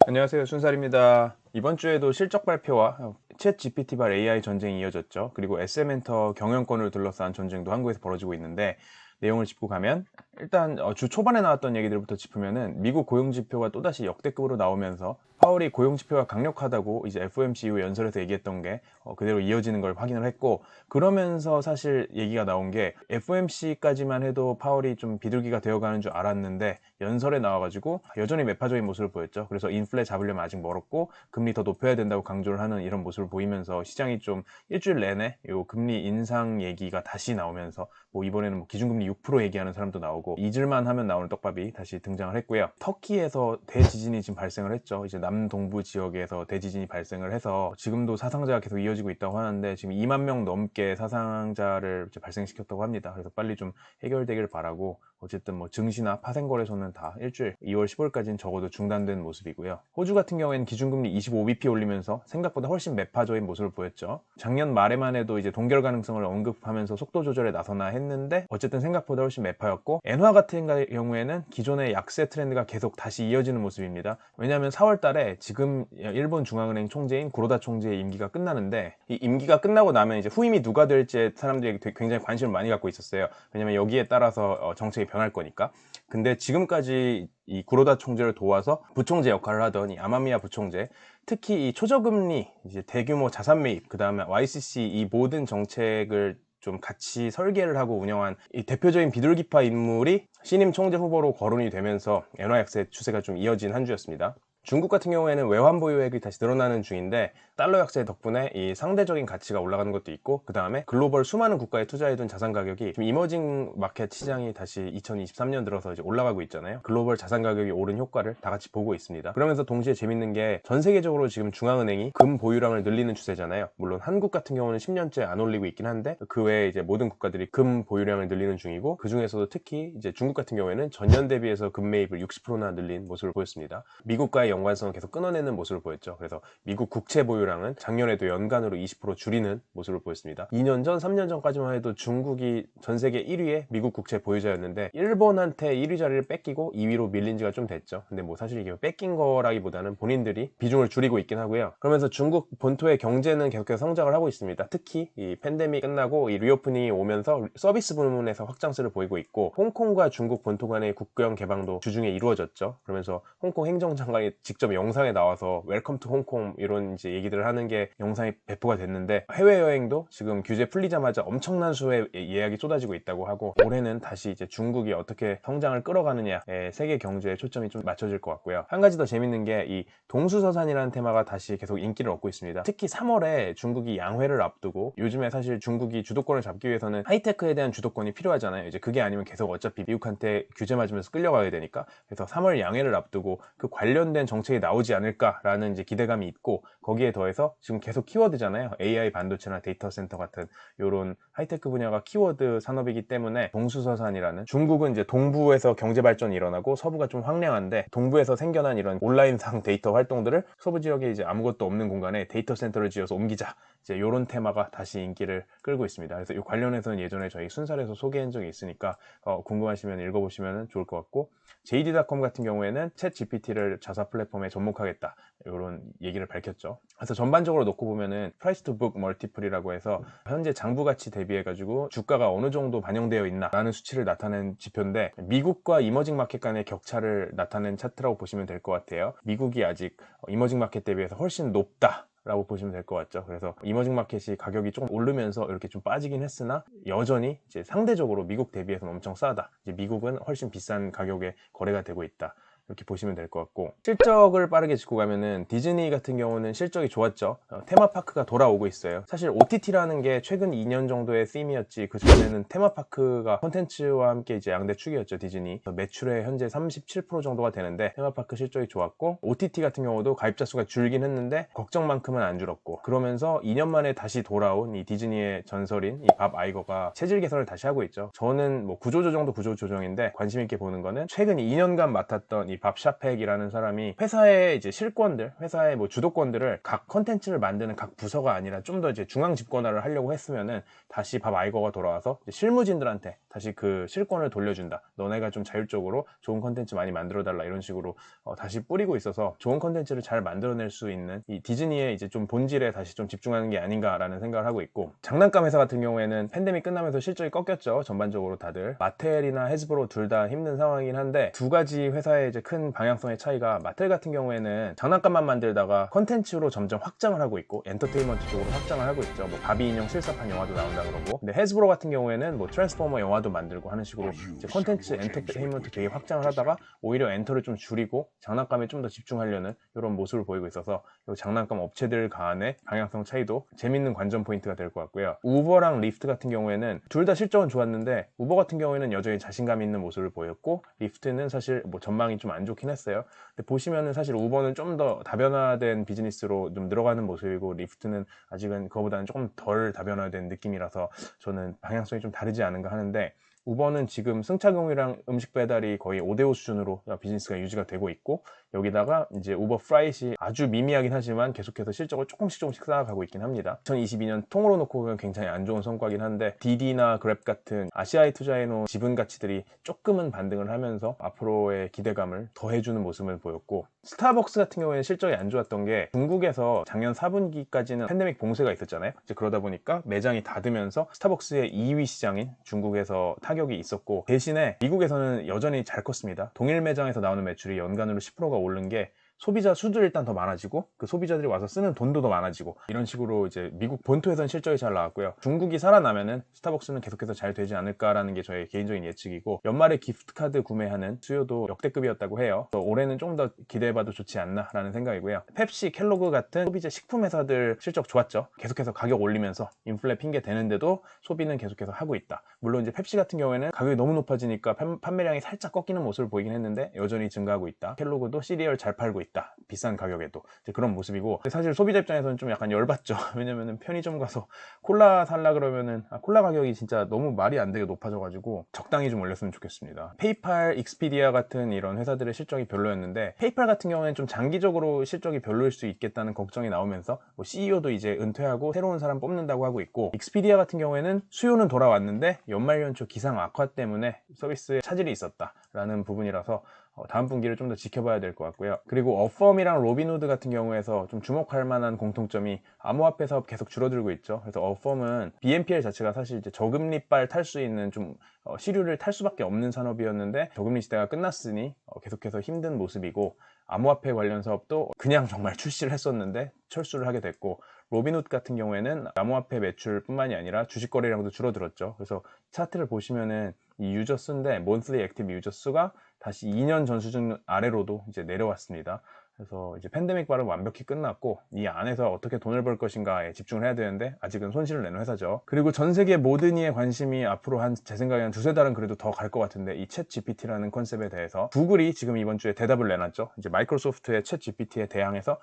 안녕하세요, 순살입니다. 이번 주에도 실적 발표와 챗 GPT발 AI 전쟁이 이어졌죠. 그리고 SM엔터 경영권을 둘러싼 전쟁도 한국에서 벌어지고 있는데, 내용을 짚고 가면 일단 주 초반에 나왔던 얘기들부터 짚으면은 미국 고용 지표가 또다시 역대급으로 나오면서 파월이 고용 지표가 강력하다고 이제 FOMC 이후 연설에서 얘기했던 게 그대로 이어지는 걸 확인을 했고, 그러면서 사실 얘기가 나온 게 FOMC까지만 해도 파월이 좀 비둘기가 되어가는 줄 알았는데 연설에 나와가지고 여전히 매파적인 모습을 보였죠. 그래서 인플레 잡으려면 아직 멀었고 금리 더 높여야 된다고 강조를 하는 이런 모습을 보이면서 시장이 좀 일주일 내내 요 금리 인상 얘기가 다시 나오면서 이번에는 기준금리 6% 얘기하는 사람도 나오고 잊을만 하면 나오는 떡밥이 다시 등장을 했고요. 터키에서 대지진이 지금 발생을 했죠. 이제 남동부 지역에서 대지진이 발생을 해서 지금도 사상자가 계속 이어지고 있다고 하는데 지금 2만 명 넘게 사상자를 이제 발생시켰다고 합니다. 그래서 빨리 좀 해결되길 바라고, 어쨌든 증시나 파생거래소는 다 일주일 2월 15일까지는 적어도 중단된 모습이고요. 호주 같은 경우에는 기준금리 25bp 올리면서 생각보다 훨씬 매파적인 모습을 보였죠. 작년 말에만 해도 이제 동결 가능성을 언급하면서 속도 조절에 나서나 했는데 어쨌든 생각보다 훨씬 매파였고, 엔화 같은 경우에는 기존의 약세 트렌드가 계속 다시 이어지는 모습입니다. 왜냐하면 4월 달에 지금 일본 중앙은행 총재인 구로다 총재의 임기가 끝나는데, 이 임기가 끝나고 나면 이제 후임이 누가 될지에 사람들이 굉장히 관심을 많이 갖고 있었어요. 왜냐면 여기에 따라서 정책이 변할 거니까. 근데 지금까지 이 구로다 총재를 도와서 부총재 역할을 하던 이 아마미야 부총재, 특히 이 초저금리, 이제 대규모 자산 매입, 그 다음에 YCC 이 모든 정책을 좀 같이 설계를 하고 운영한 이 대표적인 비둘기파 인물이 신임 총재 후보로 거론이 되면서 엔화 약세 추세가 좀 이어진 한 주였습니다. 중국 같은 경우에는 외환 보유액이 다시 늘어나는 중인데, 달러 약세 덕분에 이 상대적인 가치가 올라가는 것도 있고, 그 다음에 글로벌 수많은 국가에 투자해둔 자산 가격이 지금 이머징 마켓 시장이 다시 2023년 들어서 이제 올라가고 있잖아요. 글로벌 자산 가격이 오른 효과를 다 같이 보고 있습니다. 그러면서 동시에 재밌는 게 전 세계적으로 지금 중앙은행이 금 보유량을 늘리는 추세잖아요. 물론 한국 같은 경우는 10년째 안 올리고 있긴 한데, 그 외에 이제 모든 국가들이 금 보유량을 늘리는 중이고, 그 중에서도 특히 이제 중국 같은 경우에는 전년 대비해서 금 매입을 60%나 늘린 모습을 보였습니다. 미국과의 연관성을 계속 끊어내는 모습을 보였죠. 그래서 미국 국채 보유량은 작년에도 연간으로 20% 줄이는 모습을 보였습니다. 2년 전, 3년 전까지만 해도 중국이 전 세계 1위의 미국 국채 보유자였는데 일본한테 1위 자리를 뺏기고 2위로 밀린 지가 좀 됐죠. 근데 사실 이게 뺏긴 거라기보다는 본인들이 비중을 줄이고 있긴 하고요. 그러면서 중국 본토의 경제는 계속해서 성장을 하고 있습니다. 특히 이 팬데믹 끝나고 이 리오프닝이 오면서 서비스 부문에서 확장세를 보이고 있고, 홍콩과 중국 본토 간의 국경 개방도 주중에 이루어졌죠. 그러면서 홍콩 행정장관이 직접 영상에 나와서 웰컴 투 홍콩 이런 이제 얘기들을 하는 게 영상이 배포가 됐는데, 해외여행도 지금 규제 풀리자마자 엄청난 수의 예약이 쏟아지고 있다고 하고, 올해는 다시 이제 중국이 어떻게 성장을 끌어가느냐에 세계 경제에 초점이 좀 맞춰질 것 같고요. 한 가지 더 재밌는 게 이 동수서산이라는 테마가 다시 계속 인기를 얻고 있습니다. 특히 3월에 중국이 양회를 앞두고, 요즘에 사실 중국이 주도권을 잡기 위해서는 하이테크에 대한 주도권이 필요하잖아요. 이제 그게 아니면 계속 어차피 미국한테 규제 맞으면서 끌려가야 되니까. 그래서 3월 양회를 앞두고 그 관련된 정책이 나오지 않을까라는 이제 기대감이 있고, 거기에 더해서 지금 계속 키워드잖아요. AI 반도체나 데이터 센터 같은 이런 하이테크 분야가 키워드 산업이기 때문에 동수서산이라는, 중국은 이제 동부에서 경제 발전이 일어나고 서부가 좀 황량한데, 동부에서 생겨난 이런 온라인상 데이터 활동들을 서부 지역에 이제 아무것도 없는 공간에 데이터 센터를 지어서 옮기자, 이제 이런 테마가 다시 인기를 끌고 있습니다. 그래서 이 관련해서는 예전에 저희 순살에서 소개한 적이 있으니까 궁금하시면 읽어보시면 좋을 것 같고, JD.com 같은 경우에는 챗 GPT를 자사 플랫폼에 접목하겠다, 이런 얘기를 밝혔죠. 그래서 전반적으로 놓고 보면은 프라이스 투 북 멀티플이라고 해서 현재 장부 가치 대비해 가지고 주가가 어느 정도 반영되어 있나 라는 수치를 나타낸 지표인데, 미국과 이머징 마켓 간의 격차를 나타낸 차트라고 보시면 될 것 같아요. 미국이 아직 이머징 마켓 대비해서 훨씬 높다 라고 보시면 될 것 같죠. 그래서 이머징 마켓이 가격이 조금 오르면서 이렇게 좀 빠지긴 했으나, 여전히 이제 상대적으로 미국 대비해서는 엄청 싸다, 이제 미국은 훨씬 비싼 가격에 거래가 되고 있다, 이렇게 보시면 될 것 같고, 실적을 빠르게 짚고 가면은 디즈니 같은 경우는 실적이 좋았죠. 테마파크가 돌아오고 있어요. 사실 OTT라는 게 최근 2년 정도의 쓰임이었지, 그 전에는 테마파크가 콘텐츠와 함께 이제 양대 축이었죠. 디즈니 매출의 현재 37% 정도가 되는데 테마파크 실적이 좋았고, OTT 같은 경우도 가입자 수가 줄긴 했는데 걱정만큼은 안 줄었고, 그러면서 2년 만에 다시 돌아온 이 디즈니의 전설인 이 밥 아이거가 체질 개선을 다시 하고 있죠. 저는 구조조정도 구조조정인데 관심 있게 보는 거는 최근 2년간 맡았던 이 이 밥 샤펙이라는 사람이 회사의 이제 실권들, 회사의 뭐 주도권들을 각 컨텐츠를 만드는 각 부서가 아니라 좀 더 이제 중앙 집권화를 하려고 했으면은 다시 밥 아이거가 돌아와서 실무진들한테 다시 그 실권을 돌려준다. 너네가 좀 자율적으로 좋은 컨텐츠 많이 만들어달라 이런 식으로 다시 뿌리고 있어서 좋은 컨텐츠를 잘 만들어낼 수 있는 이 디즈니의 이제 좀 본질에 다시 좀 집중하는 게 아닌가라는 생각을 하고 있고, 장난감 회사 같은 경우에는 팬데믹 끝나면서 실적이 꺾였죠. 전반적으로 다들 마텔이나 헤즈브로 둘 다 힘든 상황이긴 한데, 두 가지 회사의 이제 큰 방향성의 차이가, 마텔 같은 경우에는 장난감만 만들다가 컨텐츠로 점점 확장을 하고 있고 엔터테인먼트 쪽으로 확장을 하고 있죠. 뭐 바비 인형 실사판 영화도 나온다 그러고, 근데 헤즈브로 같은 경우에는 뭐 트랜스포머 영화도 만들고 하는 식으로 이제 컨텐츠 엔터테인먼트 되게 확장을 하다가 오히려 엔터를 좀 줄이고 장난감에 좀 더 집중하려는 이런 모습을 보이고 있어서 이 장난감 업체들 간의 방향성 차이도 재밌는 관전 포인트가 될 것 같고요. 우버랑 리프트 같은 경우에는 둘 다 실적은 좋았는데, 우버 같은 경우에는 여전히 자신감 있는 모습을 보였고 리프트는 사실 뭐 전망이 좀 안 좋긴 했어요. 근데 보시면은 사실 우버는 좀 더 다변화된 비즈니스로 좀 늘어가는 모습이고, 리프트는 아직은 그거보다는 조금 덜 다변화된 느낌이라서 저는 방향성이 좀 다르지 않은가 하는데, 우버는 지금 승차경이랑 음식 배달이 거의 5대5 수준으로 비즈니스가 유지가 되고 있고, 여기다가 이제 우버 프라이시 아주 미미하긴 하지만 계속해서 실적을 조금씩 쌓아가고 있긴 합니다. 2022년 통으로 놓고 보면 굉장히 안 좋은 성과긴 한데, 디디나 그랩 같은 아시아에 투자해놓은 지분 가치들이 조금은 반등을 하면서 앞으로의 기대감을 더해주는 모습을 보였고, 스타벅스 같은 경우에는 실적이 안 좋았던 게, 중국에서 작년 4분기까지는 팬데믹 봉쇄가 있었잖아요. 이제 그러다 보니까 매장이 닫으면서 스타벅스의 2위 시장인 중국에서 타격이 있었고, 대신에 미국에서는 여전히 잘 컸습니다. 동일 매장에서 나오는 매출이 연간으로 10%가 오른 게 소비자 수도 일단 더 많아지고, 그 소비자들이 와서 쓰는 돈도 더 많아지고, 이런 식으로 이제 미국 본토에서는 실적이 잘 나왔고요. 중국이 살아나면은 스타벅스는 계속해서 잘 되지 않을까라는 게 저의 개인적인 예측이고, 연말에 기프트카드 구매하는 수요도 역대급이었다고 해요. 올해는 좀 더 기대해봐도 좋지 않나라는 생각이고요. 펩시, 켈로그 같은 소비재 식품 회사들 실적 좋았죠. 계속해서 가격 올리면서 인플레 핑계 대는데도 소비는 계속해서 하고 있다. 물론 이제 펩시 같은 경우에는 가격이 너무 높아지니까 판매량이 살짝 꺾이는 모습을 보이긴 했는데 여전히 증가하고 있다. 켈로그도 시리얼 잘 팔고 있다. 비싼 가격에도 이제 그런 모습이고, 사실 소비자 입장에서는 좀 약간 열받죠. 왜냐면은 편의점 가서 콜라 살라 그러면은 콜라 가격이 진짜 너무 말이 안 되게 높아져가지고 적당히 좀 올렸으면 좋겠습니다. 페이팔, 익스피디아 같은 이런 회사들의 실적이 별로였는데, 페이팔 같은 경우에는 좀 장기적으로 실적이 별로일 수 있겠다는 걱정이 나오면서 뭐 CEO도 이제 은퇴하고 새로운 사람 뽑는다고 하고 있고, 익스피디아 같은 경우에는 수요는 돌아왔는데 연말 연초 기상 악화 때문에 서비스에 차질이 있었다라는 부분이라서 다음 분기를 좀 더 지켜봐야 될 것 같고요. 그리고 어펌이랑 로빈후드 같은 경우에서 좀 주목할 만한 공통점이 암호화폐 사업 계속 줄어들고 있죠. 그래서 어펌은 BNPL 자체가 사실 이제 저금리빨 탈 수 있는 좀 시류를 탈 수밖에 없는 산업이었는데, 저금리 시대가 끝났으니 계속해서 힘든 모습이고, 암호화폐 관련 사업도 그냥 정말 출시를 했었는데 철수를 하게 됐고, 로빈후드 같은 경우에는 암호화폐 매출뿐만이 아니라 주식 거래량도 줄어들었죠. 그래서 차트를 보시면은 이 유저 수인데, monthly active 유저 수가 다시 2년 전 수준 아래로도 이제 내려왔습니다. 그래서 이제 팬데믹 발은 완벽히 끝났고, 이 안에서 어떻게 돈을 벌 것인가에 집중을 해야 되는데 아직은 손실을 내는 회사죠. 그리고 전 세계 모든 이의 관심이 앞으로 제 생각에 한 두세 달은 그래도 더 갈 것 같은데, 이 챗 GPT라는 컨셉에 대해서 구글이 지금 이번 주에 대답을 내놨죠. 이제 마이크로소프트의 챗 GPT에 대항해서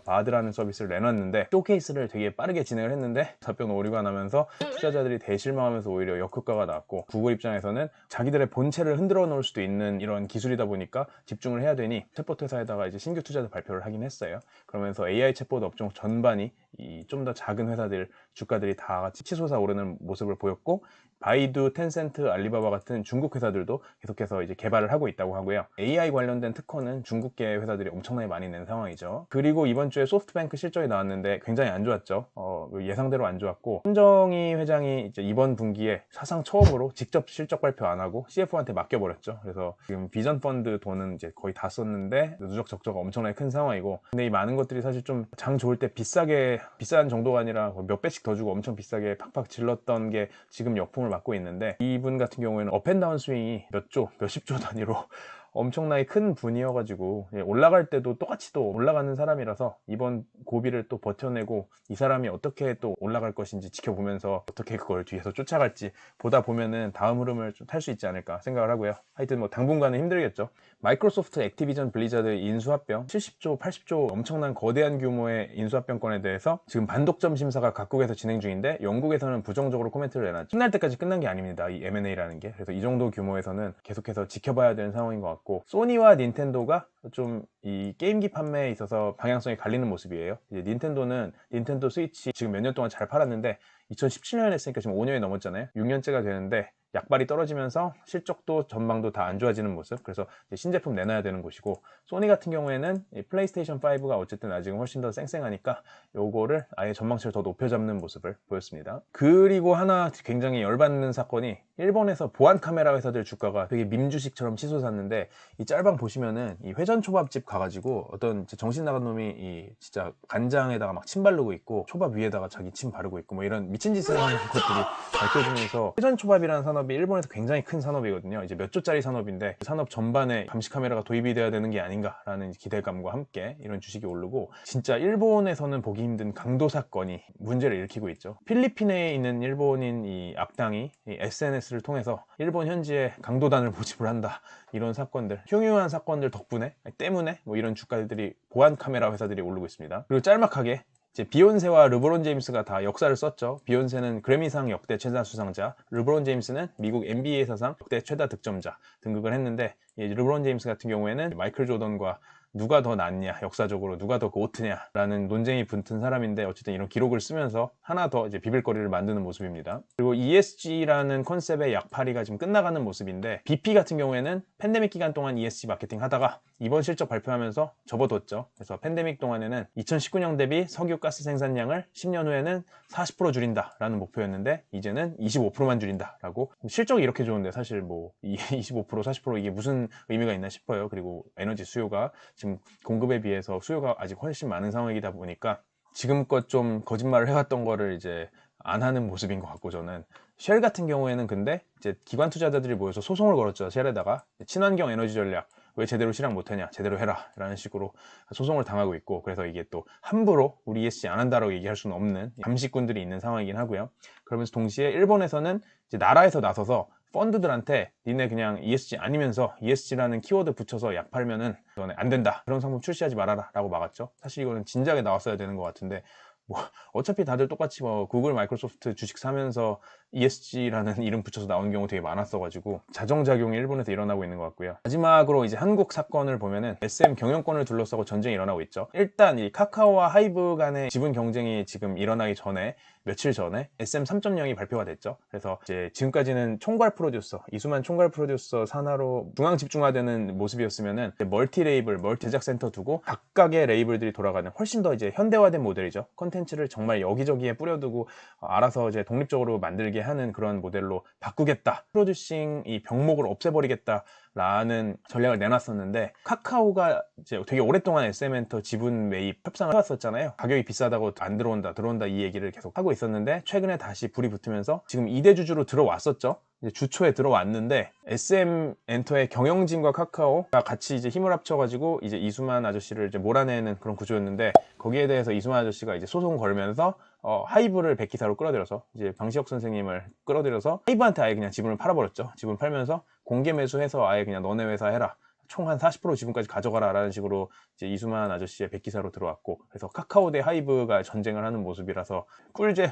바드라는 서비스를 내놨는데, 쇼케이스를 되게 빠르게 진행을 했는데 답변 오류가 나면서 투자자들이 대실망하면서 오히려 역효과가 나왔고, 구글 입장에서는 자기들의 본체를 흔들어 놓을 수도 있는 이런 기술이다 보니까 집중을 해야 되니 챗봇 회사에다가 이제 신규 투자도 발표를 하긴 했어요. 그러면서 AI 챗봇 업종 전반이 이 좀 더 작은 회사들 주가들이 다 같이 치솟아 오르는 모습을 보였고, 바이두, 텐센트, 알리바바 같은 중국 회사들도 계속해서 이제 개발을 하고 있다고 하고요. AI 관련된 특허는 중국계 회사들이 엄청나게 많이 낸 상황이죠. 그리고 이번 주에 소프트뱅크 실적이 나왔는데 굉장히 안 좋았죠. 예상대로 안 좋았고, 손정희 회장이 이제 이번 분기에 사상 처음으로 직접 실적 발표 안 하고 CFO한테 맡겨버렸죠. 그래서 지금 비전 펀드 돈은 이제 거의 다 썼는데 누적 적자가 엄청나게 큰 상황이고, 근데 이 많은 것들이 사실 좀 장 좋을 때 비싼 정도가 아니라 몇 배씩 더 주고 엄청 비싸게 팍팍 질렀던 게 지금 역풍을 맞고 있는데, 이분 같은 경우에는 업앤다운 스윙이 몇십 조 단위로 엄청나게 큰 분이어가지고 올라갈 때도 똑같이 또 올라가는 사람이라서 이번 고비를 또 버텨내고, 이 사람이 어떻게 또 올라갈 것인지 지켜보면서 어떻게 그걸 뒤에서 쫓아갈지 보다 보면은 다음 흐름을 좀 탈 수 있지 않을까 생각을 하고요. 하여튼 뭐 당분간은 힘들겠죠. 마이크로소프트, 액티비전, 블리자드 인수합병 70조, 80조 엄청난 거대한 규모의 인수합병권에 대해서 지금 반독점 심사가 각국에서 진행 중인데, 영국에서는 부정적으로 코멘트를 내놨죠. 끝날 때까지 끝난 게 아닙니다, 이 M&A라는 게. 그래서 이 정도 규모에서는 계속해서 지켜봐야 되는 상황인 것 같고, 같고, 소니와 닌텐도가 좀 이 게임기 판매에 있어서 방향성이 갈리는 모습이에요. 이제 닌텐도는 닌텐도 스위치 지금 몇 년 동안 잘 팔았는데 2017년에 했으니까 지금 5년이 넘었잖아요. 6년째가 되는데 약발이 떨어지면서 실적도 전망도 다 안 좋아지는 모습. 그래서 신제품 내놔야 되는 곳이고, 소니 같은 경우에는 이 플레이스테이션 5가 어쨌든 아직은 훨씬 더 쌩쌩하니까 요거를 아예 전망치를 더 높여잡는 모습을 보였습니다. 그리고 하나 굉장히 열받는 사건이, 일본에서 보안 카메라 회사들 주가가 되게 밈주식처럼 치솟았는데, 이 짤방 보시면은 이 회전 초밥집 가가지고 어떤 정신 나간 놈이 이 진짜 간장에다가 막 침 바르고 있고, 초밥 위에다가 자기 침 바르고 있고 뭐 이런 미친 짓을 하는 것들이 밝혀지면서, 회전 초밥이라는 산업이 일본에서 굉장히 큰 산업이거든요. 이제 몇 조짜리 산업인데 그 산업 전반에 감시 카메라가 도입이 돼야 되는 게 아닌가라는 기대감과 함께 이런 주식이 오르고, 진짜 일본에서는 보기 힘든 강도 사건이 문제를 일으키고 있죠. 필리핀에 있는 일본인 이 악당이 이 SNS를 통해서 일본 현지에 강도단을 모집을 한다, 이런 사건들, 흉흉한 사건들 때문에 뭐 이런 주가들이, 보안 카메라 회사들이 오르고 있습니다. 그리고 짤막하게 이제 비욘세와 르브론 제임스가 다 역사를 썼죠. 비욘세는 그래미상 역대 최다 수상자, 르브론 제임스는 미국 NBA 사상 역대 최다 득점자 등극을 했는데, 르브론 제임스 같은 경우에는 마이클 조던과 누가 더 낫냐, 역사적으로 누가 더 고트냐라는 논쟁이 붙은 사람인데, 어쨌든 이런 기록을 쓰면서 하나 더 이제 비빌거리를 만드는 모습입니다. 그리고 ESG라는 컨셉의 약팔이가 지금 끝나가는 모습인데, BP 같은 경우에는 팬데믹 기간 동안 ESG 마케팅 하다가 이번 실적 발표하면서 접어뒀죠. 그래서 팬데믹 동안에는 2019년 대비 석유 가스 생산량을 10년 후에는 40% 줄인다라는 목표였는데 이제는 25%만 줄인다라고. 실적이 이렇게 좋은데 사실 뭐 25% 40% 이게 무슨 의미가 있나 싶어요. 그리고 에너지 수요가 지금 공급에 비해서 수요가 아직 훨씬 많은 상황이다 보니까 지금껏 좀 거짓말을 해왔던 거를 이제 안 하는 모습인 것 같고, 저는 쉘 같은 경우에는 근데 이제 기관 투자자들이 모여서 소송을 걸었죠. 쉘에다가 친환경 에너지 전략 왜 제대로 실행 못하냐, 제대로 해라 라는 식으로 소송을 당하고 있고, 그래서 이게 또 함부로 우리 ESG 안 한다라고 얘기할 수는 없는 감시꾼들이 있는 상황이긴 하고요. 그러면서 동시에 일본에서는 이제 나라에서 나서서 펀드들한테 니네 그냥 ESG 아니면서 ESG라는 키워드 붙여서 약 팔면은 너네 안 된다, 그런 상품 출시하지 말아라 라고 막았죠. 사실 이거는 진작에 나왔어야 되는 것 같은데, 뭐 어차피 다들 똑같이 뭐 구글, 마이크로소프트 주식 사면서 ESG라는 이름 붙여서 나온 경우 되게 많았어가지고 자정작용이 일본에서 일어나고 있는 것 같고요. 마지막으로 이제 한국 사건을 보면은 SM 경영권을 둘러싸고 전쟁이 일어나고 있죠. 일단 이 카카오와 하이브 간의 지분 경쟁이 지금 일어나기 전에, 며칠 전에 SM 3.0이 발표가 됐죠. 그래서 이제 지금까지는 총괄 프로듀서, 이수만 총괄 프로듀서 산하로 중앙 집중화되는 모습이었으면은 멀티 레이블, 멀티 제작 센터 두고 각각의 레이블들이 돌아가는 훨씬 더 이제 현대화된 모델이죠. 컨텐츠를 정말 여기저기에 뿌려두고 알아서 이제 독립적으로 만들게 하는 그런 모델로 바꾸겠다, 프로듀싱 이 병목을 없애버리겠다 라는 전략을 내놨었는데, 카카오가 이제 되게 오랫동안 SM엔터 지분 매입 협상을 해왔었잖아요. 가격이 비싸다고 안 들어온다 이 얘기를 계속 하고 있었는데, 최근에 다시 불이 붙으면서 지금 2대 주주로 들어왔었죠. 이제 주초에 들어왔는데, SM엔터의 경영진과 카카오가 같이 이제 힘을 합쳐가지고 이제 이수만 아저씨를 이제 몰아내는 그런 구조였는데, 거기에 대해서 이수만 아저씨가 이제 소송 걸면서 하이브를 백기사로 끌어들여서, 이제 방시혁 선생님을 끌어들여서 하이브한테 아예 그냥 지분을 팔아버렸죠. 지분 팔면서 공개 매수해서 아예 그냥 너네 회사 해라, 총 한 40% 지분까지 가져가라 라는 식으로 이제 이수만 아저씨의 백기사로 들어왔고, 그래서 카카오 대 하이브가 전쟁을 하는 모습이라서 꿀잼.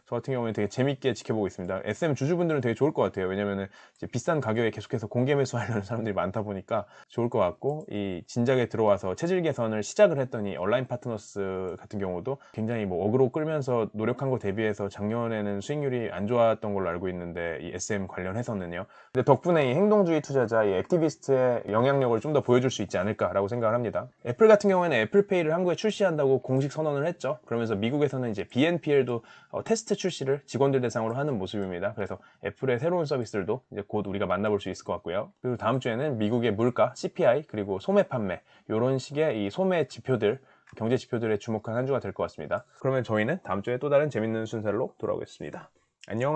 저 같은 경우는 되게 재밌게 지켜보고 있습니다. SM 주주분들은 되게 좋을 것 같아요. 왜냐면은 이제 비싼 가격에 계속해서 공개 매수하려는 사람들이 많다 보니까 좋을 것 같고, 이 진작에 들어와서 체질 개선을 시작을 했더니 온라인 파트너스 같은 경우도 굉장히 뭐 어그로 끌면서 노력한 거 대비해서 작년에는 수익률이 안 좋았던 걸로 알고 있는데, 이 SM 관련해서는요. 근데 덕분에 이 행동주의 투자자, 이 액티비스트의 영향력을 좀 더 보여줄 수 있지 않을까라고 생각을 합니다. 애플 같은 경우에는 애플페이를 한국에 출시한다고 공식 선언을 했죠. 그러면서 미국에서는 이제 BNPL도 테스트 출시를 직원들 대상으로 하는 모습입니다. 그래서 애플의 새로운 서비스들도 이제 곧 우리가 만나볼 수 있을 것 같고요. 그리고 다음 주에는 미국의 물가, CPI, 그리고 소매 판매, 이런 식의 이 소매 지표들, 경제 지표들에 주목한 한 주가 될 것 같습니다. 그러면 저희는 다음 주에 또 다른 재밌는 순서로 돌아오겠습니다. 안녕.